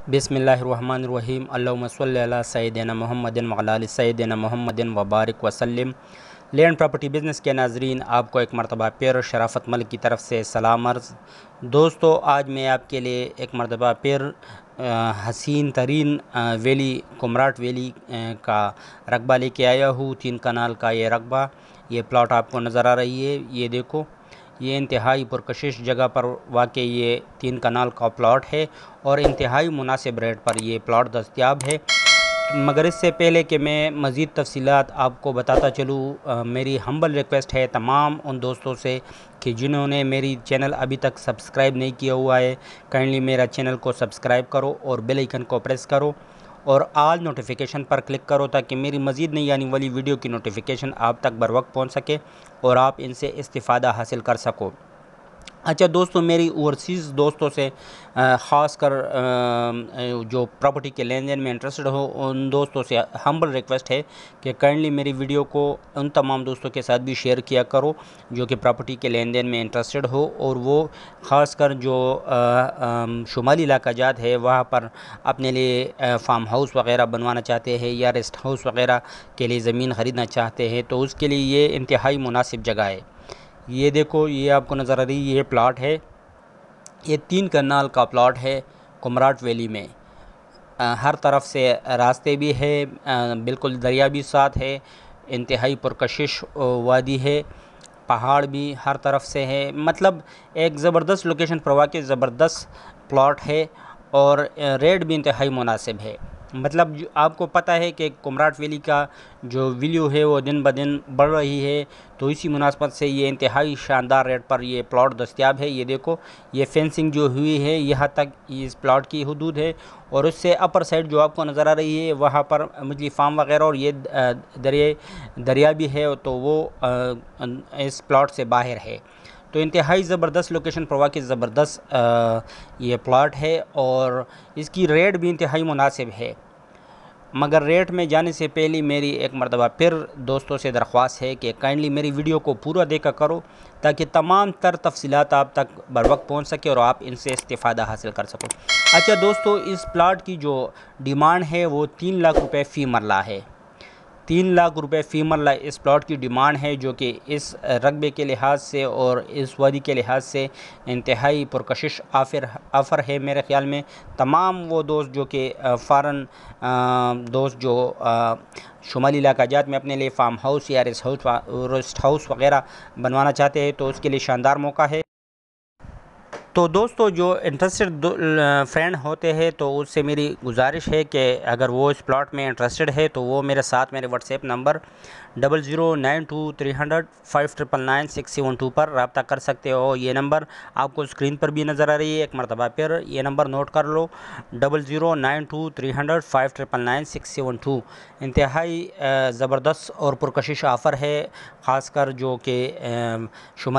बिस्मिल्लाहिर्रहमानिर्रहीम अल्लाहुम्मा सल्लि अला सय्यिदिना मुहम्मदिन व अला आलि सय्यिदिना मुहम्मदिन व बारिक वसल्लिम। लैंड प्रॉपर्टी बिज़नेस के नाज़रीन, आपको एक मरतबा फिर शराफत मलिक की तरफ से सलाम अर्ज़। दोस्तों, आज मैं आपके लिए एक मरतबा फिर हसीन तरीन वैली कुमराट वैली का रकबा लेके आया हूँ। 3 कनाल का ये रकबा, ये प्लॉट आपको नज़र आ रही है। ये देखो, ये इंतहाई पुरकशिश जगह पर वाक़ई ये 3 कनाल का प्लॉट है और इंतहाई मुनासिब रेट पर ये प्लॉट दस्तयाब है। मगर इससे पहले कि मैं मज़ीद तफ़सीलात आपको बताता चलूँ, मेरी हम्बल रिक्वेस्ट है तमाम उन दोस्तों से कि जिन्होंने मेरी चैनल अभी तक सब्सक्राइब नहीं किया हुआ है, काइंडली मेरा चैनल को सब्सक्राइब करो और बेल आइकन को प्रेस करो और आल नोटिफिकेशन पर क्लिक करो ताकि मेरी मज़ीद नई आने वाली वीडियो की नोटिफिकेशन आप तक बर वक्त पहुँच सके और आप इनसे इस्तिफ़ादा हासिल कर सको। अच्छा दोस्तों, मेरी ओवरसीज़ दोस्तों से ख़ास कर जो प्रॉपर्टी के लेन देन में इंटरेस्टेड हो, उन दोस्तों से हम्बल रिक्वेस्ट है कि काइंडली मेरी वीडियो को उन तमाम दोस्तों के साथ भी शेयर किया करो जो कि प्रॉपर्टी के लेन देन में इंटरेस्टेड हो और वो ख़ास कर जो शुमाली इलाका जात है वहाँ पर अपने लिए फार्म हाउस वग़ैरह बनवाना चाहते हैं या रेस्ट हाउस वग़ैरह के लिए ज़मीन ख़रीदना चाहते हैं, तो उसके लिए ये इंतहाई मुनासिब जगह है। ये देखो, ये आपको नज़र आ रही है, ये प्लॉट है, ये 3 कनाल का प्लॉट है कुमराट वैली में। हर तरफ से रास्ते भी है, बिल्कुल दरिया भी साथ है, इंतहाई पुरकशिश वादी है, पहाड़ भी हर तरफ से है। मतलब एक ज़बरदस्त लोकेशन पर वाक़ई ज़बरदस्त प्लॉट है और रेट भी इंतहाई मुनासिब है। मतलब आपको पता है कि कुमराट वैली का जो वैल्यू है वो दिन ब दिन बढ़ रही है, तो इसी मुनासबत से ये इंतहाई शानदार रेट पर ये प्लॉट दस्तयाब है। ये देखो, ये फेंसिंग जो हुई है यहाँ तक इस प्लॉट की हदूद है और उससे अपर साइड जो आपको नज़र आ रही है वहाँ पर मछली फार्म वगैरह और ये दरिया भी है, तो वो इस प्लॉट से बाहर है। तो इंतहाई ज़बरदस्त लोकेशन पर वाक़ई ज़बरदस्त ये प्लॉट है और इसकी रेट भी इंतहाई मुनासिब है। मगर रेट में जाने से पहले मेरी एक मरतबा फिर दोस्तों से दरख्वास्त है कि काइंडली मेरी वीडियो को पूरा देखा करो ताकि तमाम तर तफसीलात आप तक बर वक्त पहुँच सके और आप इनसे इस्तिफ़ादा हासिल कर सको। अच्छा दोस्तों, इस प्लॉट की जो डिमांड है वो 3 लाख रुपये फ़ी मरला है। 3 लाख रुपये फ़ी मरला इस प्लॉट की डिमांड है, जो कि इस रकबे के लिहाज से और इस वादी के लिहाज से इंतहाई पुरकशिश ऑफ़र है। मेरे ख़्याल में तमाम वो दोस्त जो कि फ़ॉरन दोस्त जो शुमाली इलाका जात में अपने लिए फार्म हाउस या रेस्ट हाउस वग़ैरह बनवाना चाहते हैं, तो उसके लिए शानदार मौका है। तो दोस्तों, जो इंटरेस्टेड फ्रेंड होते हैं तो उससे मेरी गुजारिश है कि अगर वो इस प्लॉट में इंटरेस्टेड है तो वो मेरे साथ मेरे व्हाट्सएप नंबर 00923005999672 पर रब्ता कर सकते हो। ये नंबर आपको स्क्रीन पर भी नज़र आ रही है, एक मरतबा फिर ये नंबर नोट कर लो, 00923005999672। इंतहाई ज़बरदस्त और पुरकशिश ऑफ़र है, ख़ासकर जो कि शुमाली